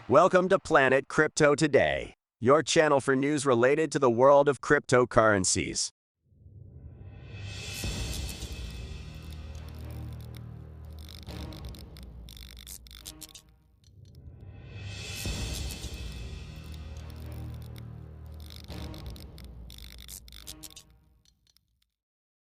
Welcome to Planet Crypto Today, your channel for news related to the world of cryptocurrencies.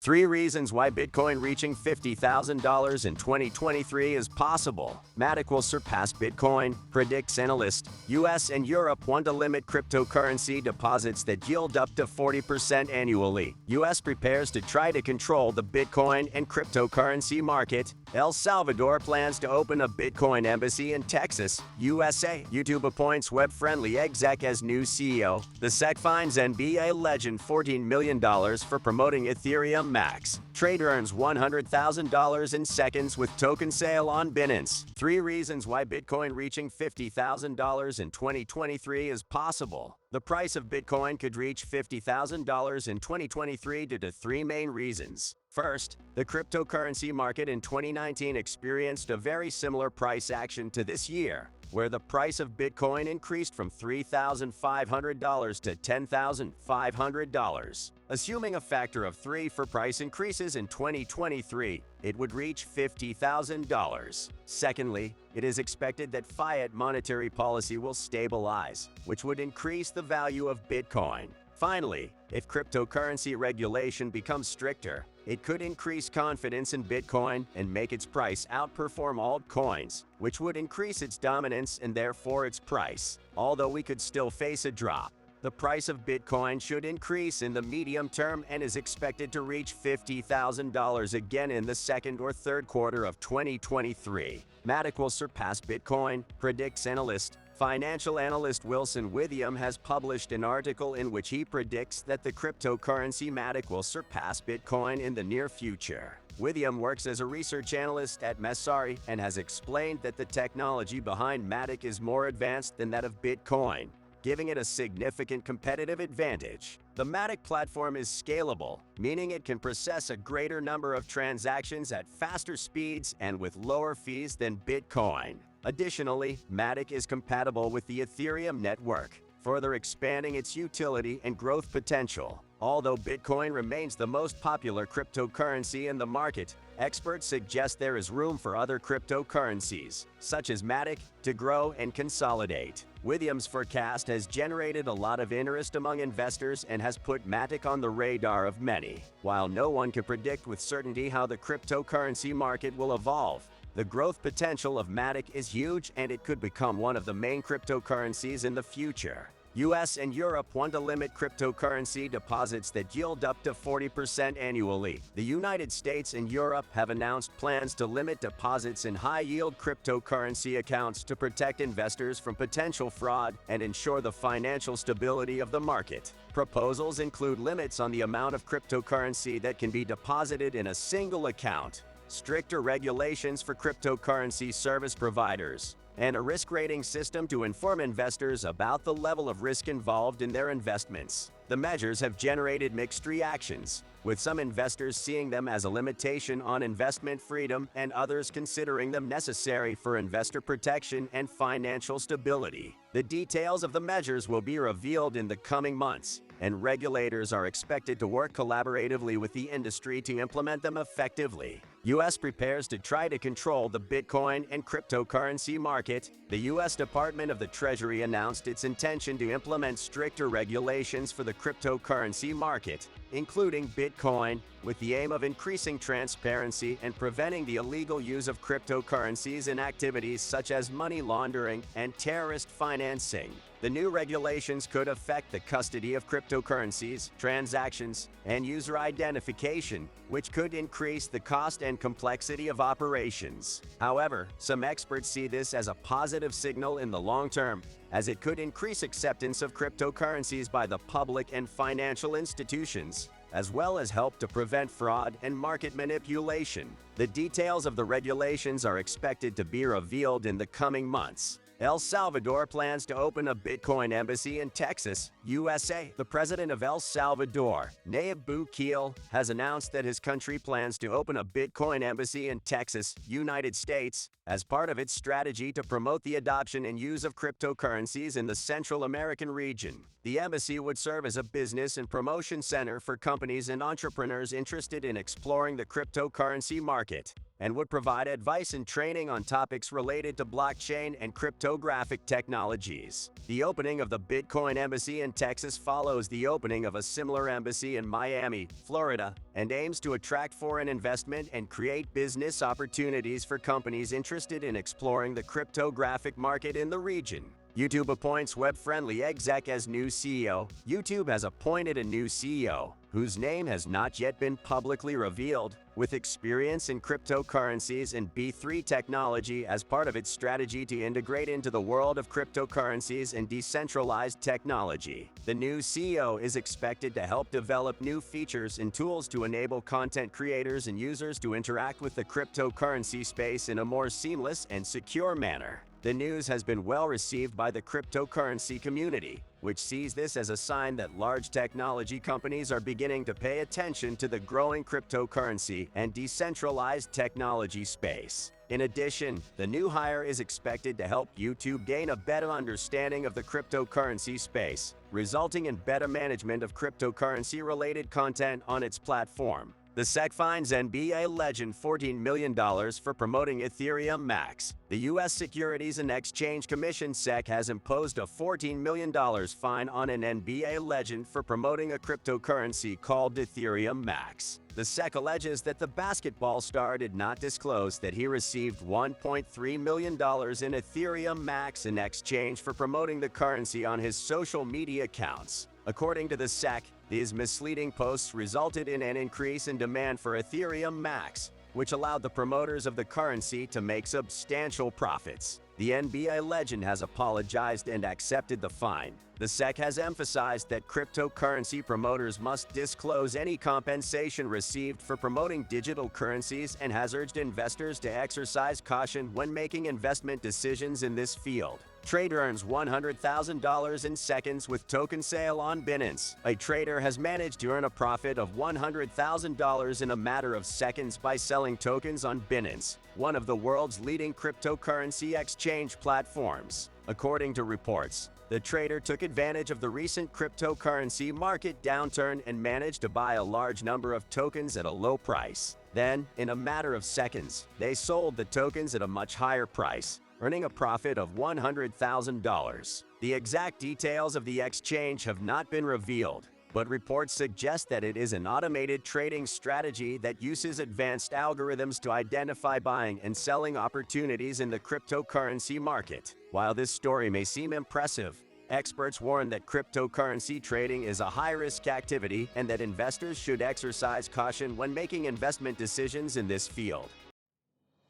Three reasons why Bitcoin reaching $50,000 in 2023 is possible. MATIC will surpass Bitcoin, predicts analyst. US and Europe want to limit cryptocurrency deposits that yield up to 40% annually. US prepares to try to control the Bitcoin and cryptocurrency market. El Salvador plans to open a Bitcoin embassy in Texas, USA. YouTube appoints web-friendly exec as new CEO. The SEC fines NBA legend $14 million for promoting Ethereum Max. Trader earns $100,000 in seconds with token sale on Binance. Three reasons why Bitcoin reaching $50,000 in 2023 is possible. The price of Bitcoin could reach $50,000 in 2023 due to three main reasons. First, the cryptocurrency market in 2019 experienced a very similar price action to this year, where the price of Bitcoin increased from $3,500 to $10,500. Assuming a factor of 3 for price increases in 2023, it would reach $50,000. Secondly, it is expected that fiat monetary policy will stabilize, which would increase the value of Bitcoin. Finally, if cryptocurrency regulation becomes stricter, it could increase confidence in Bitcoin and make its price outperform altcoins, which would increase its dominance and therefore its price. Although we could still face a drop, the price of Bitcoin should increase in the medium term and is expected to reach $50,000 again in the second or third quarter of 2023. MATIC will surpass Bitcoin, predicts analyst. Financial analyst Wilson Withiam has published an article in which he predicts that the cryptocurrency MATIC will surpass Bitcoin in the near future. Withiam works as a research analyst at Messari and has explained that the technology behind MATIC is more advanced than that of Bitcoin, giving it a significant competitive advantage. The MATIC platform is scalable, meaning it can process a greater number of transactions at faster speeds and with lower fees than Bitcoin. Additionally, MATIC is compatible with the Ethereum network, further expanding its utility and growth potential. Although Bitcoin remains the most popular cryptocurrency in the market, experts suggest there is room for other cryptocurrencies, such as MATIC, to grow and consolidate. Withiam's forecast has generated a lot of interest among investors and has put MATIC on the radar of many. While no one can predict with certainty how the cryptocurrency market will evolve, the growth potential of MATIC is huge and it could become one of the main cryptocurrencies in the future. US and Europe want to limit cryptocurrency deposits that yield up to 40% annually. The United States and Europe have announced plans to limit deposits in high-yield cryptocurrency accounts to protect investors from potential fraud and ensure the financial stability of the market. Proposals include limits on the amount of cryptocurrency that can be deposited in a single account, stricter regulations for cryptocurrency service providers, and a risk rating system to inform investors about the level of risk involved in their investments. The measures have generated mixed reactions, with some investors seeing them as a limitation on investment freedom and others considering them necessary for investor protection and financial stability. The details of the measures will be revealed in the coming months, and regulators are expected to work collaboratively with the industry to implement them effectively. US prepares to try to control the Bitcoin and cryptocurrency market. The US Department of the Treasury announced its intention to implement stricter regulations for the cryptocurrency market, including Bitcoin, with the aim of increasing transparency and preventing the illegal use of cryptocurrencies in activities such as money laundering and terrorist financing. The new regulations could affect the custody of cryptocurrencies, transactions, and user identification, which could increase the cost and complexity of operations. However, some experts see this as a positive signal in the long term, as it could increase acceptance of cryptocurrencies by the public and financial institutions, as well as help to prevent fraud and market manipulation. The details of the regulations are expected to be revealed in the coming months. El Salvador plans to open a Bitcoin embassy in Texas, USA. The president of El Salvador, Nayib Bukele, has announced that his country plans to open a Bitcoin embassy in Texas, United States, as part of its strategy to promote the adoption and use of cryptocurrencies in the Central American region. The embassy would serve as a business and promotion center for companies and entrepreneurs interested in exploring the cryptocurrency market, and would provide advice and training on topics related to blockchain and cryptographic technologies. The opening of the Bitcoin embassy in Texas follows the opening of a similar embassy in Miami, Florida, and aims to attract foreign investment and create business opportunities for companies interested in exploring the cryptographic market in the region. YouTube appoints web-friendly exec as new CEO. YouTube has appointed a new CEO, whose name has not yet been publicly revealed, with experience in cryptocurrencies and B3 technology as part of its strategy to integrate into the world of cryptocurrencies and decentralized technology. The new CEO is expected to help develop new features and tools to enable content creators and users to interact with the cryptocurrency space in a more seamless and secure manner. The news has been well received by the cryptocurrency community, which sees this as a sign that large technology companies are beginning to pay attention to the growing cryptocurrency and decentralized technology space. In addition, the new hire is expected to help YouTube gain a better understanding of the cryptocurrency space, resulting in better management of cryptocurrency-related content on its platform. The SEC fines NBA legend $14 million for promoting Ethereum Max. The U.S. Securities and Exchange Commission (SEC) has imposed a $14 million fine on an NBA legend for promoting a cryptocurrency called Ethereum Max. The SEC alleges that the basketball star did not disclose that he received $1.3 million in Ethereum Max in exchange for promoting the currency on his social media accounts. According to the SEC, these misleading posts resulted in an increase in demand for Ethereum Max, which allowed the promoters of the currency to make substantial profits. The NBA legend has apologized and accepted the fine. The SEC has emphasized that cryptocurrency promoters must disclose any compensation received for promoting digital currencies and has urged investors to exercise caution when making investment decisions in this field. Trader earns $100,000 in seconds with token sale on Binance. A trader has managed to earn a profit of $100,000 in a matter of seconds by selling tokens on Binance, one of the world's leading cryptocurrency exchange platforms. According to reports, the trader took advantage of the recent cryptocurrency market downturn and managed to buy a large number of tokens at a low price. Then, in a matter of seconds, they sold the tokens at a much higher price, earning a profit of $100,000. The exact details of the exchange have not been revealed, but reports suggest that it is an automated trading strategy that uses advanced algorithms to identify buying and selling opportunities in the cryptocurrency market. While this story may seem impressive, experts warn that cryptocurrency trading is a high-risk activity and that investors should exercise caution when making investment decisions in this field.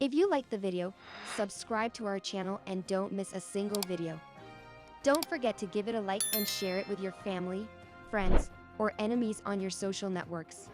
If you liked the video, subscribe to our channel and don't miss a single video. Don't forget to give it a like and share it with your family, friends, or enemies on your social networks.